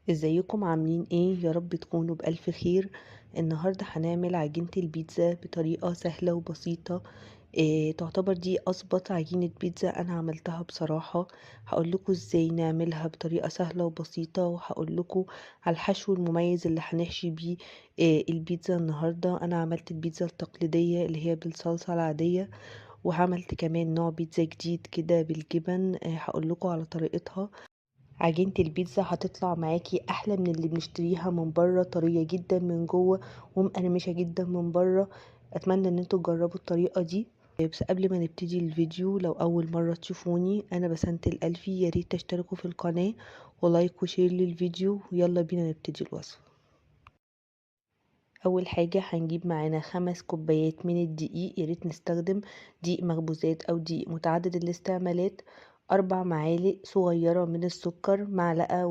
ازيكم عاملين ايه؟ يا رب تكونوا بألف خير. النهاردة هنعمل عجينة البيتزا بطريقة سهلة وبسيطة. تعتبر دي أظبط عجينة بيتزا أنا عملتها بصراحة. هقولكوا ازاي نعملها بطريقة سهلة وبسيطة، وهقولكوا على الحشو المميز اللي هنحشي بيه البيتزا. النهاردة أنا عملت البيتزا التقليدية اللي هي بالصلصة العادية، وعملت كمان نوع بيتزا جديد كده بالجبن. هقولكوا على طريقتها. عجينة البيتزا هتطلع معاكي احلى من اللي بنشتريها من بره، طرية جدا من جوه ومقرمشة جدا من بره. اتمنى ان انتوا تجربوا الطريقة دي. بس قبل ما نبتدي الفيديو، لو اول مرة تشوفوني، انا بسنت الالفي، ياريت تشتركوا في القناة ولايك وشير للفيديو، ويلا بينا نبتدي الوصفة. اول حاجة هنجيب معانا 5 كوبايات من الدقيق، ياريت نستخدم دقيق مخبوزات او دقيق متعدد الاستعمالات. 4 معالق صغيرة من السكر، 1.5 معلقة